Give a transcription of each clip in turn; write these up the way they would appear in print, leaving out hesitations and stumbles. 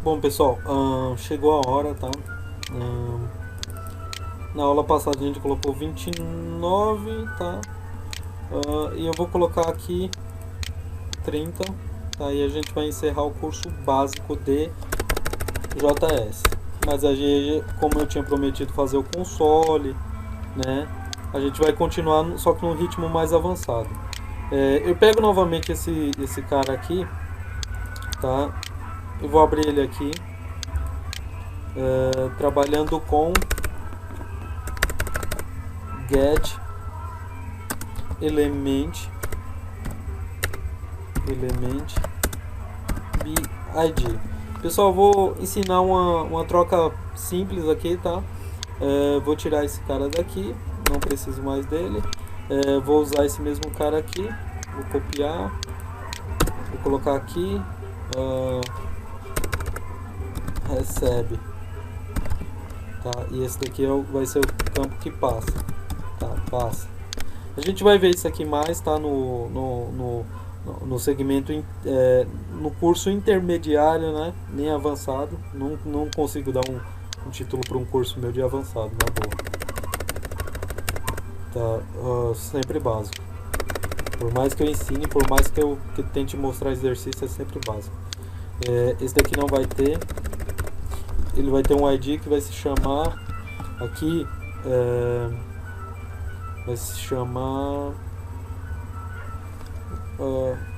Bom, pessoal, chegou a hora, tá? Na aula passada a gente colocou 29, tá? E eu vou colocar aqui 30, tá? E a gente vai encerrar o curso básico de JS. Mas a gente, como eu tinha prometido fazer o console, né? A gente vai continuar, só que num ritmo mais avançado. Eu pego novamente esse cara aqui, tá? Eu vou abrir ele aqui, trabalhando com get element bid. Pessoal, eu vou ensinar uma troca simples aqui, tá? Vou tirar esse cara daqui, não preciso mais dele. Vou usar esse mesmo cara aqui, vou copiar, vou colocar aqui, recebe, tá? E esse daqui vai ser o campo que passa, tá? Passa. A gente vai ver isso aqui mais, tá? No segmento, no curso intermediário, né? Nem avançado. Não consigo dar um título para um curso meu de avançado, na boa. Tá? Sempre básico. Por mais que eu ensine, por mais que eu tente mostrar exercício, é sempre básico. Esse daqui não vai ter. Ele vai ter um ID que vai se chamar aqui. Vai se chamar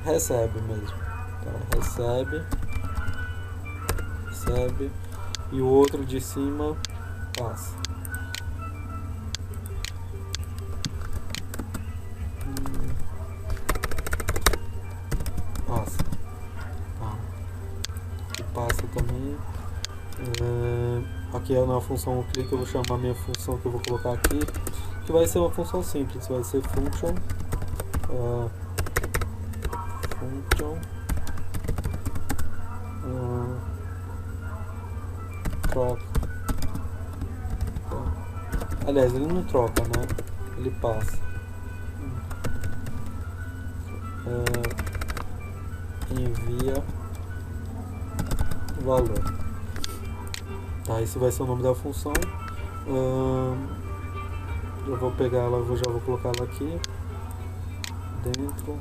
recebe mesmo, tá? Recebe e o outro de cima passa. Passa, tá? E passa também. Aqui na função clique eu vou chamar a minha função que eu vou colocar aqui, que vai ser uma função simples, vai ser function troca. Aliás, ele não troca, né? Ele passa. Envia valor. Tá, esse vai ser o nome da função. Eu vou pegar ela, já vou colocar ela aqui dentro.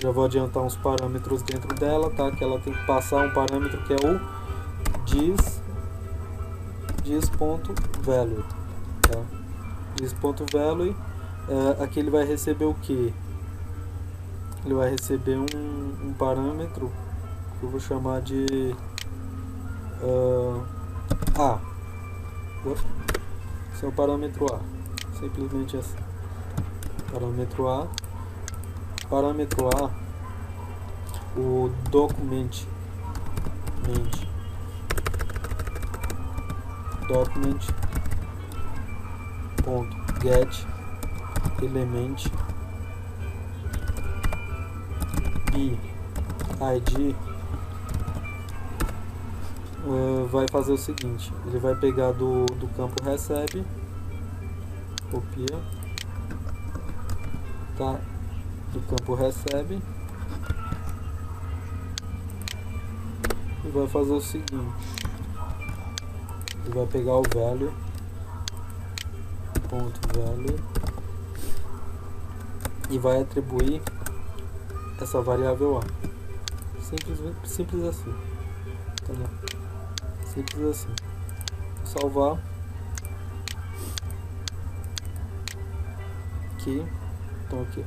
Já vou adiantar uns parâmetros dentro dela, tá? Que ela tem que passar um parâmetro que é o dis.value, tá? Dis.value. Aqui ele vai receber o que? Ele vai receber um parâmetro que eu vou chamar de A. Esse é o parâmetro A. Simplesmente assim. Parâmetro A. Parâmetro A. O document get element bid vai fazer o seguinte, ele vai pegar do campo recebe, copia, tá? Do campo recebe e vai fazer o seguinte, ele vai pegar o value e vai atribuir essa variável A. Simples assim, entendeu? Simples assim. Vou salvar aqui, então aqui,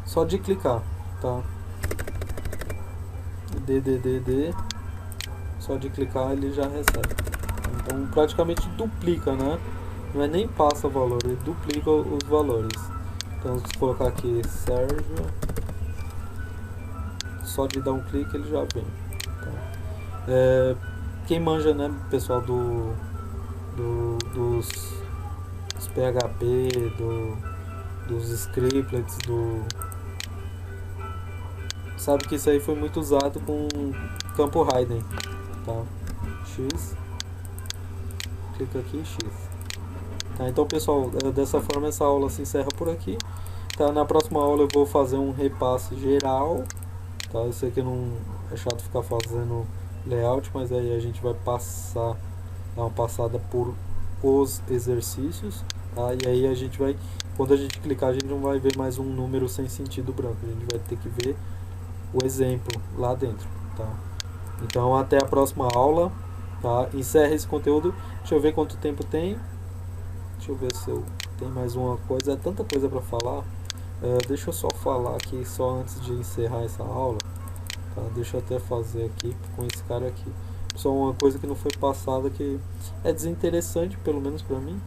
só de clicar, tá? DDD, só de clicar ele já recebe. Então praticamente duplica, né? Não é nem passa o valor, ele duplica os valores. Então vamos colocar aqui Sérgio, só de dar um clique ele já vem, tá? Quem manja, né, pessoal, dos PHP, dos scriptlets, sabe que isso aí foi muito usado com campo hidden, tá? X, clica aqui, X. Tá, então pessoal, dessa forma essa aula se encerra por aqui, tá? Na próxima aula eu vou fazer um repasse geral, tá? Eu sei que não é chato ficar fazendo layout, mas aí a gente vai dar uma passada por os exercícios, tá? E aí a gente vai, quando a gente clicar, a gente não vai ver mais um número sem sentido branco, a gente vai ter que ver o exemplo lá dentro, tá? Então até a próxima aula, tá? Encerra esse conteúdo. Deixa eu ver quanto tempo tem. Deixa eu ver se eu tenho mais uma coisa. É tanta coisa para falar. Deixa eu só falar aqui, só antes de encerrar essa aula, tá? Deixa eu até fazer aqui com esse cara aqui. Só uma coisa que não foi passada que é desinteressante, pelo menos para mim,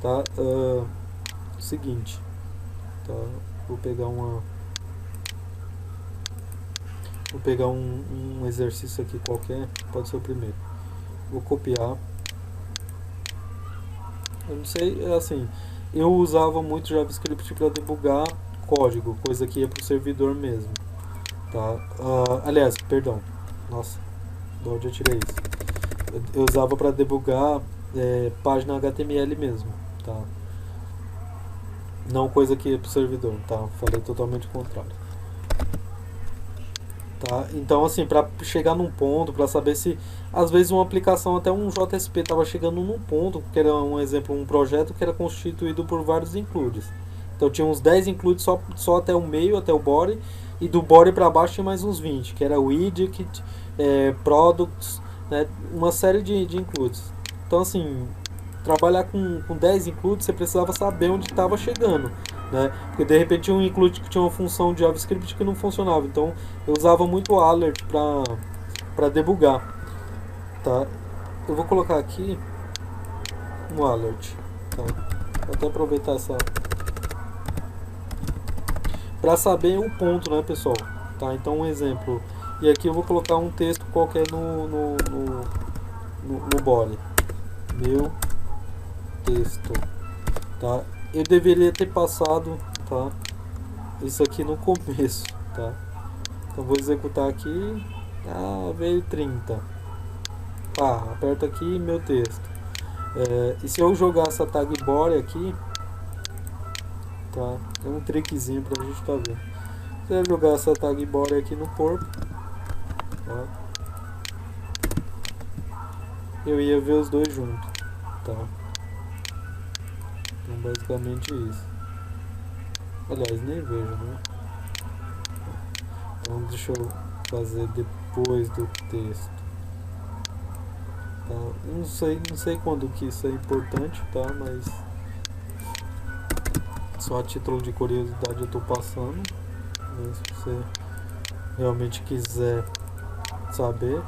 tá? Seguinte, tá? Vou pegar um exercício aqui qualquer, pode ser o primeiro. Vou copiar. Eu não sei, assim, eu usava muito JavaScript para debugar código, coisa que ia para o servidor mesmo, tá? Aliás, perdão, nossa, de onde eu tirei isso? Eu usava para debugar página HTML mesmo, tá? Não coisa que ia para o servidor, tá? Falei totalmente o contrário. Tá? Então, assim, para chegar num ponto, para saber se às vezes uma aplicação, até um JSP estava chegando num ponto, que era um exemplo, um projeto que era constituído por vários includes. Então tinha uns 10 includes só até o meio, até o body, e do body para baixo tinha mais uns 20, que era widget, products, né? Uma série de includes. Então, assim, trabalhar com 10 includes, você precisava saber onde estava chegando, né? Porque de repente tinha um include que tinha uma função de JavaScript que não funcionava. Então eu usava muito o alert para debugar, tá? Eu vou colocar aqui um alert, tá? Vou até aproveitar essa para saber o ponto, né, pessoal? Tá? Então um exemplo. E aqui eu vou colocar um texto qualquer no body. Meu texto, tá? Eu deveria ter passado, tá? Isso aqui no começo, tá? Então vou executar aqui. Veio 30. Aperto aqui meu texto. E se eu jogar essa tag body aqui, tá? É um trickzinho pra gente tá vendo. Se eu jogar essa tag body aqui no corpo, tá? Eu ia ver os dois juntos, tá? Então basicamente isso. Aliás, nem vejo, né? Então deixa eu fazer depois do texto, tá? Não sei quando que isso é importante, tá? Mas só a título de curiosidade eu estou passando, né? Se você realmente quiser saber.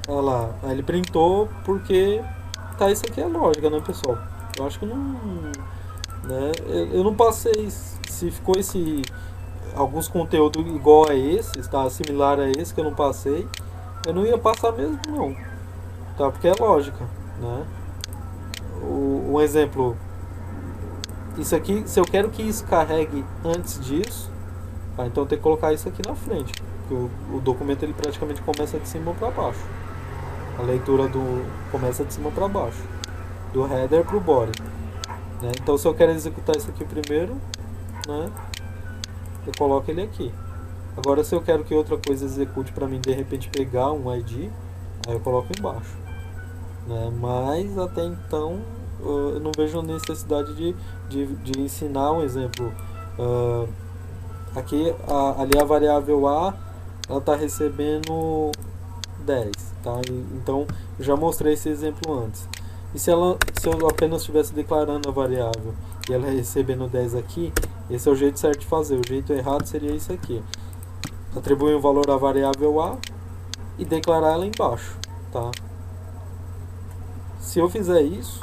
Olha lá, aí ele printou porque tá, isso aqui é lógica, né, pessoal? Eu acho que não, né? Eu não passei se ficou alguns conteúdos igual a esse, está similar a esse que eu não passei, eu não ia passar mesmo não, tá? Porque é lógica, né? Um exemplo, isso aqui, se eu quero que isso carregue antes disso, tá? Então eu tenho que colocar isso aqui na frente, porque o documento ele praticamente começa de cima para baixo, a leitura começa de cima para baixo, do header para o body, né? Então se eu quero executar isso aqui primeiro, né, eu coloco ele aqui. Agora se eu quero que outra coisa execute para mim, de repente pegar um ID, aí eu coloco embaixo, né? Mas até então eu não vejo necessidade de ensinar um exemplo. Aqui ali a variável A ela está recebendo 10, tá? Então eu já mostrei esse exemplo antes. E se eu apenas estivesse declarando a variável e ela recebendo 10 aqui, esse é o jeito certo de fazer. O jeito errado seria isso aqui: atribuir um valor à variável A e declarar ela embaixo, tá? Se eu fizer isso,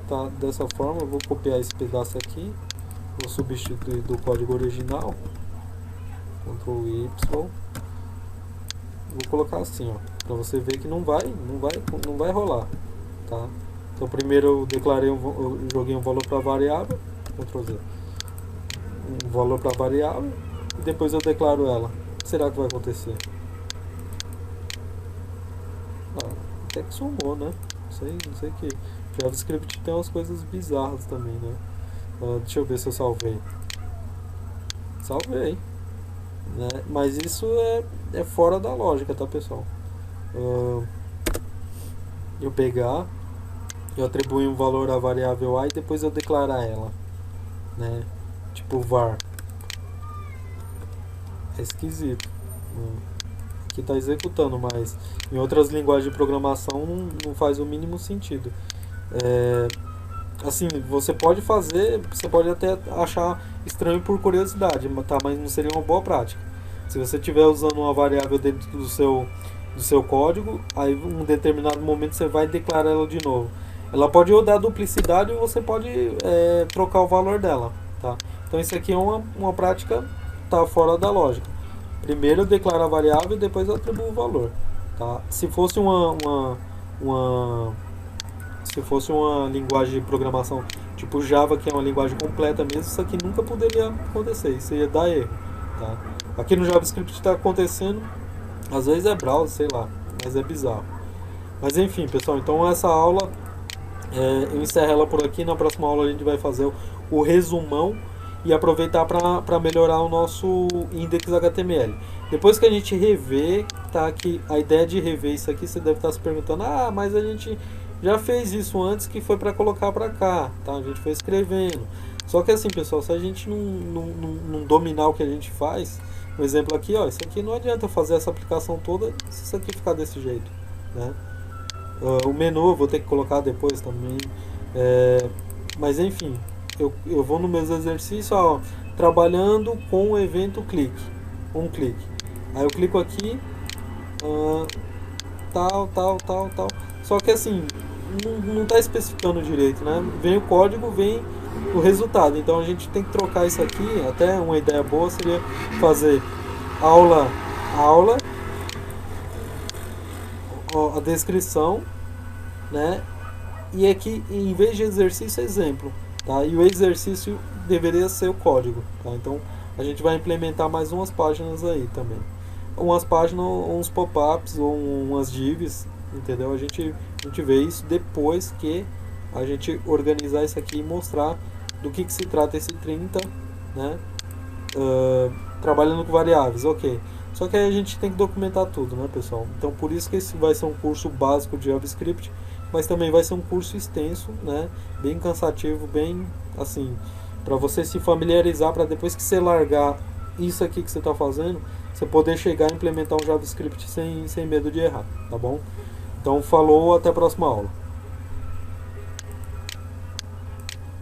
tá? Dessa forma, eu vou copiar esse pedaço aqui, vou substituir do código original, Ctrl Y, vou colocar assim, ó, para você ver que não vai rolar, tá? Então primeiro eu declarei eu joguei um valor para variável, Ctrl Z, um valor para variável, e depois eu declaro ela. O que será que vai acontecer? Até que sumou, né? Não sei que JavaScript tem umas coisas bizarras também, né? Deixa eu ver se eu salvei. Salvei. né? Mas isso é fora da lógica, tá, pessoal? Ah, eu pegar, eu atribuir um valor à variável A e depois eu declarar ela, né? Tipo var. É esquisito. Aqui está executando, mas em outras linguagens de programação não faz o mínimo sentido. É, assim, você pode até achar estranho por curiosidade, tá? Mas não seria uma boa prática. Se você estiver usando uma variável dentro do seu código, aí em um determinado momento você vai declarar ela de novo. Ela pode ou dar duplicidade ou você pode trocar o valor dela, tá? Então isso aqui é uma prática tá fora da lógica. Primeiro eu declaro a variável e depois eu atribuo o valor, tá? Se fosse uma se fosse uma linguagem de programação tipo Java, que é uma linguagem completa mesmo, isso aqui nunca poderia acontecer, isso ia dar erro, tá? Aqui no JavaScript está acontecendo, às vezes é browser, sei lá, mas é bizarro. Mas enfim, pessoal, então essa aula eu encerro ela por aqui. Na próxima aula a gente vai fazer o resumão e aproveitar para melhorar o nosso index HTML. Depois que a gente rever, tá? Que a ideia de rever isso aqui, você deve estar se perguntando: ah, mas a gente já fez isso antes, que foi para colocar para cá, tá? A gente foi escrevendo. Só que assim, pessoal, se a gente não dominar o que a gente faz, um exemplo aqui, ó, isso aqui não adianta eu fazer essa aplicação toda se isso aqui ficar desse jeito, né? O menu eu vou ter que colocar depois também. Mas enfim, eu vou no meus exercícios, ó, trabalhando com o evento clique. Um clique. Aí eu clico aqui, tal. Só que assim, não está especificando direito, né? Vem o código, vem o resultado. Então a gente tem que trocar isso aqui. Até uma ideia boa seria fazer aula, a descrição, né? E aqui, em vez de exercício, exemplo, tá? E o exercício deveria ser o código, tá? Então a gente vai implementar mais umas páginas aí também, umas páginas, uns pop-ups ou umas divs, entendeu? A gente vê isso depois que a gente organizar isso aqui e mostrar do que se trata esse 30, né? Trabalhando com variáveis, ok. Só que aí a gente tem que documentar tudo, né, pessoal? Então por isso que esse vai ser um curso básico de JavaScript, mas também vai ser um curso extenso, né? Bem cansativo, bem assim, para você se familiarizar, para depois que você largar isso aqui que você está fazendo, você poder chegar a implementar um JavaScript sem medo de errar, tá bom? Então falou, até a próxima aula.